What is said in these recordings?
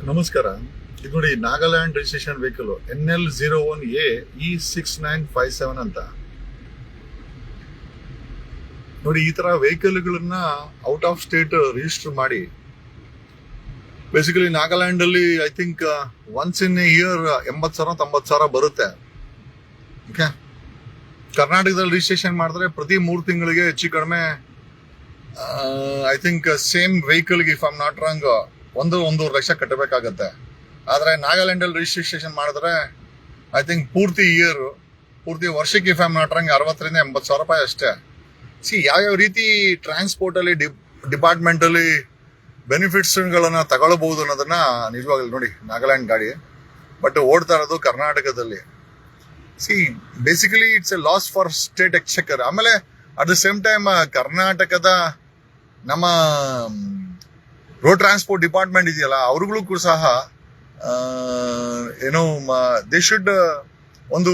ನಮಸ್ಕಾರ. ಇದು ನೋಡಿ, Nagaland registration vehicle NL01A E6957 ಅಂತ ನೋಡಿ. ಈ ತರ ವೆಹಿಕಲ್ಗಳನ್ನ ಔಟ್ ಆಫ್ ಸ್ಟೇಟ್ ರಿಜಿಸ್ಟರ್ ಮಾಡಿ ಬೇಸಿಕಲಿ ನಾಗಾಲ್ಯಾಂಡ್ ಅಲ್ಲಿ I think once in a year 80,000-90,000 ಬರುತ್ತೆ. ಓಕೆ, ಕರ್ನಾಟಕದಲ್ಲಿ ರಿಜಿಸ್ಟ್ರೇಷನ್ ಮಾಡಿದ್ರೆ ಪ್ರತಿ 3 ತಿಂಗಳಿಗೆ ಹೆಚ್ಚು ಕಡಿಮೆ ಐ ಥಿಂಕ್ ಸೇಮ್ ವೆಹಿಕಲ್ಗೆ if I'm not wrong 1-1.5 lakh ಕಟ್ಟಬೇಕಾಗತ್ತೆ. ಆದ್ರೆ ನಾಗಾಲ್ಯಾಂಡ್ ಅಲ್ಲಿ ರಿಜಿಸ್ಟ್ರೇಷನ್ ಮಾಡಿದ್ರೆ ಐ ಥಿಂಕ್ ಪೂರ್ತಿ ವರ್ಷಕ್ಕೆ ಇಫ್ ಐಮ್ ನಾಟ್ ರಾಂಗ್ 60,000-80,000 ರೂಪಾಯಿ ಅಷ್ಟೇ. ಯಾವ್ಯಾವ ರೀತಿ ಟ್ರಾನ್ಸ್ಪೋರ್ಟ್ ಅಲ್ಲಿ ಡಿಪಾರ್ಟ್ಮೆಂಟ್ ಅಲ್ಲಿ ಬೆನಿಫಿಟ್ಸ್ ಗಳನ್ನ ತಗೊಳ್ಬಹುದು ಅನ್ನೋದನ್ನ ನಿಜವಾಗ್ಲೂ ನೋಡಿ. ನಾಗಾಲ್ಯಾಂಡ್ ಗಾಡಿ ಬಟ್ ಓಡ್ತಾ ಇರೋದು ಕರ್ನಾಟಕದಲ್ಲಿ. Basically it's a loss for state exchequer. ಆಮೇಲೆ ಅಟ್ ದ ಸೇಮ್ ಟೈಮ್ ಕರ್ನಾಟಕದ ನಮ್ಮ ರೋಡ್ ಟ್ರಾನ್ಸ್ಪೋರ್ಟ್ ಡಿಪಾರ್ಟ್ಮೆಂಟ್ ಇದೆಯಲ್ಲ, ಅವ್ರಿಗೂ ಕೂಡ ಸಹ ಏನೋ ದೇ ಶುಡ್ ಒಂದು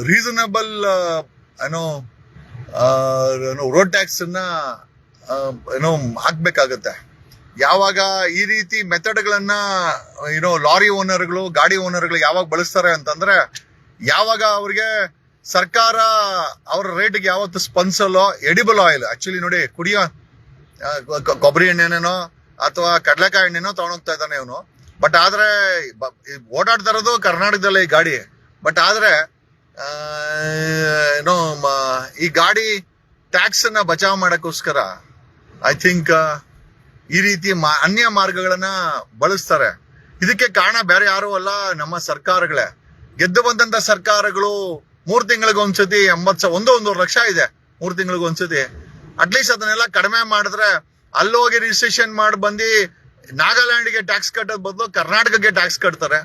ರೀಸನಬಲ್ ರೋಡ್ ಟ್ಯಾಕ್ಸ್ ಅನ್ನ ಹಾಕ್ಬೇಕಾಗತ್ತೆ. ಯಾವಾಗ ಈ ರೀತಿ ಮೆಥಡ್ಗಳನ್ನ ಲಾರಿ ಓನರ್ಗಳು, ಗಾಡಿ ಓನರ್ಗಳು ಯಾವಾಗ ಬಳಸ್ತಾರೆ ಅಂತಂದ್ರೆ, ಯಾವಾಗ ಅವ್ರಿಗೆ ಸರ್ಕಾರ ಅವ್ರ ರೇಟ್ಗೆ ಯಾವತ್ತು ಸ್ಪಂದಿಸಲ್ಲೋ. ಎಡಿಬಲ್ ಆಯಿಲ್ ಆಕ್ಚುಲಿ ನೋಡಿ, ಕುಡಿಯೋ ಕೊಬ್ಬರಿ ಎಣ್ಣೆನೇನೋ ಅಥವಾ ಕಡಲೆಕಾಯಿ ಎಣ್ಣೆನೋ ತಗೊಂಡೋಗ್ತಾ ಇದ್ದಾನೆ ಇವನು. ಬಟ್ ಆದ್ರೆ ಓಡಾಡ್ತಾ ಇರೋದು ಕರ್ನಾಟಕದಲ್ಲೇ ಈ ಗಾಡಿ. ಬಟ್ ಆದ್ರೆ ಈ ಗಾಡಿ ಟ್ಯಾಕ್ಸ್ ಅನ್ನ ಬಚಾವ್ ಮಾಡಕ್ಕೋಸ್ಕರ ಐ ಥಿಂಕ್ ಈ ರೀತಿ ಅನ್ಯ ಮಾರ್ಗಗಳನ್ನ ಬಳಸ್ತಾರೆ. ಇದಕ್ಕೆ ಕಾರಣ ಬೇರೆ ಯಾರು ಅಲ್ಲ, ನಮ್ಮ ಸರ್ಕಾರಗಳೇ. ಗೆದ್ದು ಬಂದಂತ ಸರ್ಕಾರಗಳು 3 ತಿಂಗಳಿಗೊಂದ್ಸತಿ 1.5 ಲಕ್ಷ ಇದೆ 3 ತಿಂಗಳಿಗೊಂದ್ಸತಿ. ಅಟ್ಲೀಸ್ಟ್ ಅದನ್ನೆಲ್ಲ ಕಡಿಮೆ ಮಾಡಿದ್ರೆ ಅಲ್ಲೋಗಿ ರಿಜಿಸ್ಟ್ರೇಷನ್ ಮಾಡಿ ಬಂದು ನಾಗಾಲ್ಯಾಂಡ್ಗೆ ಟ್ಯಾಕ್ಸ್ ಕಟ್ಟೋದ್ ಬದಲು ಕರ್ನಾಟಕಕ್ಕೆ ಟ್ಯಾಕ್ಸ್ ಕಟ್ತಾರೆ.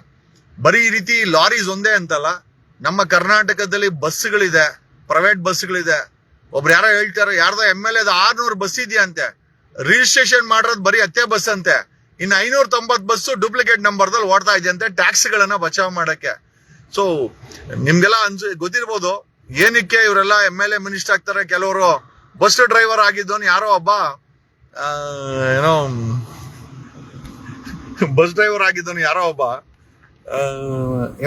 ಬರೀ ಈ ರೀತಿ ಲಾರೀಸ್ ಒಂದೇ ಅಂತಲ್ಲ, ನಮ್ಮ ಕರ್ನಾಟಕದಲ್ಲಿ ಬಸ್ಗಳಿದೆ, ಪ್ರೈವೇಟ್ ಬಸ್ಗಳಿದೆ. ಒಬ್ರು ಯಾರೋ ಹೇಳ್ತಾರೆ, ಯಾರ್ದೋ MLA 600 ಬಸ್ ಇದೆಯಂತೆ, ರಿಜಿಸ್ಟ್ರೇಷನ್ ಮಾಡಿರೋದು ಬರೀ 10 ಬಸ್ ಅಂತೆ. ಇನ್ನು 590 ಬಸ್ಸು ಡೂಪ್ಲಿಕೇಟ್ ನಂಬರ್ದಲ್ಲಿ ಓಡ್ತಾ ಇದೆಯಂತೆ ಟ್ಯಾಕ್ಸ್ ಗಳನ್ನ ಬಚಾವ್ ಮಾಡಕ್ಕೆ. ಸೊ ನಿಮ್ಗೆಲ್ಲ ಗೊತ್ತಿರ್ಬೋದು ಏನಕ್ಕೆ ಇವರೆಲ್ಲ MLA ಮಿನಿಸ್ಟರ್ ಆಗ್ತಾರೆ. ಕೆಲವರು ಬಸ್ ಡ್ರೈವರ್ ಆಗಿದ್ದವನು ಯಾರೋ ಒಬ್ಬ ಬಸ್ ಡ್ರೈವರ್ ಆಗಿದ್ದವನು ಯಾರೋ ಒಬ್ಬ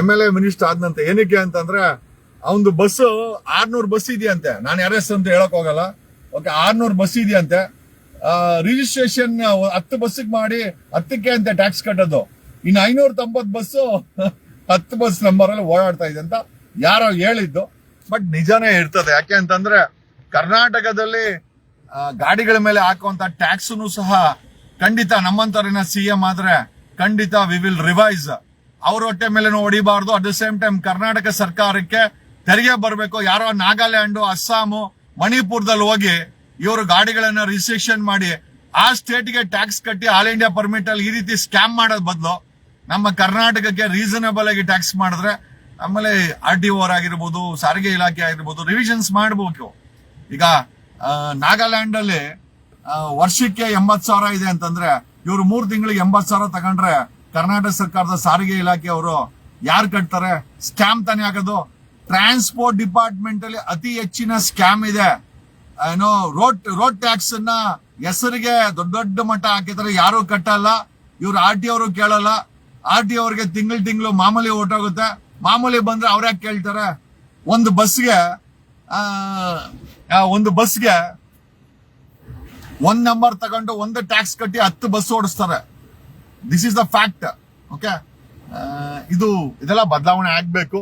MLA ಮಿನಿಸ್ಟರ್ ಆದ್ನಂತೆ. ಏನಕ್ಕೆ ಅಂತಂದ್ರೆ ಅವನು ಬಸ್ 600 ಬಸ್ ಇದೆಯಂತೆ. ನಾನು ಯಾರ್ಯಾರು ಅಂತ ಹೇಳಕ್ ಹೋಗಲ್ಲ. ಓಕೆ, 600 ಬಸ್ ಇದೆಯಂತೆ. ರಿಜಿಸ್ಟ್ರೇಷನ್ 10 ಬಸ್ಸಿಗೆ ಮಾಡಿ 10ಕ್ಕೆ ಅಂತ ಟ್ಯಾಕ್ಸ್ ಕಟ್ಟೋದು. ಇನ್ನು 590 ಬಸ್ಸು 10 ಬಸ್ ನಂಬರ್ ಅಲ್ಲಿ ಓಡಾಡ್ತಾ ಇದೆ ಅಂತ ಯಾರೋ ಹೇಳಿದ್ದು. ಬಟ್ ನಿಜಾನೇ ಇರ್ತದೆ. ಯಾಕೆ ಅಂತಂದ್ರೆ ಕರ್ನಾಟಕದಲ್ಲಿ ಗಾಡಿಗಳ ಮೇಲೆ ಹಾಕುವಂತ ಟ್ಯಾಕ್ಸ್ ಸಹ ಖಂಡಿತ ನಮ್ಮಂತರಿನ CM ಆದ್ರೆ ಖಂಡಿತ ವಿ ವಿಲ್ ರಿವೈಸ್. ಅವ್ರ ಹೊಟ್ಟೆ ಮೇಲೆ ಹೊಡಿಬಾರ್ದು. At the same time Karnataka ಸರ್ಕಾರಕ್ಕೆ ತೆರಿಗೆ ಬರಬೇಕು. ಯಾರೋ ನಾಗಾಲ್ಯಾಂಡ್, ಅಸ್ಸಾಂ, ಮಣಿಪುರದಲ್ಲಿ ಹೋಗಿ ಇವರು ಗಾಡಿಗಳನ್ನ ರಿಜಿಸ್ಟ್ರೇಷನ್ ಮಾಡಿ ಆ ಸ್ಟೇಟ್ಗೆ ಟ್ಯಾಕ್ಸ್ ಕಟ್ಟಿ ಆಲ್ ಇಂಡಿಯಾ ಪರ್ಮಿಟ್ ಅಲ್ಲಿ ಈ ರೀತಿ ಸ್ಕ್ಯಾಮ್ ಮಾಡೋದ್ ಬದಲು ನಮ್ಮ ಕರ್ನಾಟಕಕ್ಕೆ ರೀಸನಬಲ್ ಆಗಿ ಟ್ಯಾಕ್ಸ್ ಮಾಡಿದ್ರೆ, ಆಮೇಲೆ RTO ಆಗಿರ್ಬೋದು, ಸಾರಿಗೆ ಇಲಾಖೆ ಆಗಿರ್ಬೋದು, ರಿವಿಷನ್ಸ್ ಮಾಡಬೇಕು. ಈಗ ನಾಗಾಲ್ಯಾಂಡ್ ಅಲ್ಲಿ ವರ್ಷಕ್ಕೆ 80,000 ಇದೆ ಅಂತಂದ್ರೆ, ಇವರು 3 ತಿಂಗಳಿಗೆ 80,000 ತಗೊಂಡ್ರೆ ಕರ್ನಾಟಕ ಸರ್ಕಾರದ ಸಾರಿಗೆ ಇಲಾಖೆ ಅವರು ಯಾರು ಕಟ್ತಾರೆ? ಸ್ಕ್ಯಾಮ್ ತಾನೇ ಆಗೋದು. ಟ್ರಾನ್ಸ್ಪೋರ್ಟ್ ಡಿಪಾರ್ಟ್ಮೆಂಟ್ ಅಲ್ಲಿ ಅತಿ ಹೆಚ್ಚಿನ ಸ್ಕ್ಯಾಮ್ ಇದೆ. ರೋಡ್ ಟ್ಯಾಕ್ಸ್ ಅನ್ನ ಹೆಸರಿಗೆ ದೊಡ್ಡ ದೊಡ್ಡ ಮಟ್ಟ ಹಾಕಿದ್ರೆ ಯಾರು ಕಟ್ಟಲ್ಲ. ಇವ್ರು RTO ಅವರು ಕೇಳಲ್ಲ. RTO ಅವ್ರಿಗೆ ತಿಂಗಳು ಮಾಮೂಲಿ ಹೊರಟೋಗುತ್ತೆ. ಮಾಮೂಲಿ ಬಂದ್ರೆ ಅವ್ರ್ಯಾಕೆ ಕೇಳ್ತಾರೆ? ಒಂದು ಬಸ್ಗೆ 1 ನಂಬರ್ ತಗೊಂಡು 1 ಟ್ಯಾಕ್ಸ್ ಕಟ್ಟಿ 10 ಬಸ್ ಓಡಿಸ್ತಾರೆ. This is the fact. Okay, ಇದೆಲ್ಲ ಬದಲಾವಣೆ ಆಗ್ಬೇಕು.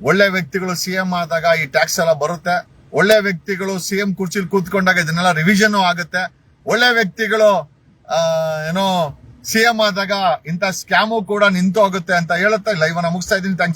ಒಳ್ಳೆ ವ್ಯಕ್ತಿಗಳು CM ಆದಾಗ ಈ ಟ್ಯಾಕ್ಸ್ ಎಲ್ಲ ಬರುತ್ತೆ. ಒಳ್ಳೆ ವ್ಯಕ್ತಿಗಳು CM ಕುರ್ಚಿಲಿ ಕೂತ್ಕೊಂಡಾಗ ಇದನ್ನೆಲ್ಲ ರಿವಿಷನ್ ಆಗುತ್ತೆ. ಒಳ್ಳೆ ವ್ಯಕ್ತಿಗಳು CM ಆದಾಗ ಇಂಥ ಸ್ಕ್ಯಾಮು ಕೂಡ ನಿಂತು ಹೋಗುತ್ತೆ ಅಂತ ಹೇಳುತ್ತಾ ಲೈವ್ ಅನ್ನ ಮುಗಿಸ್ತಾ ಇದ್ದೀನಿ. ಥ್ಯಾಂಕ್ಸ್.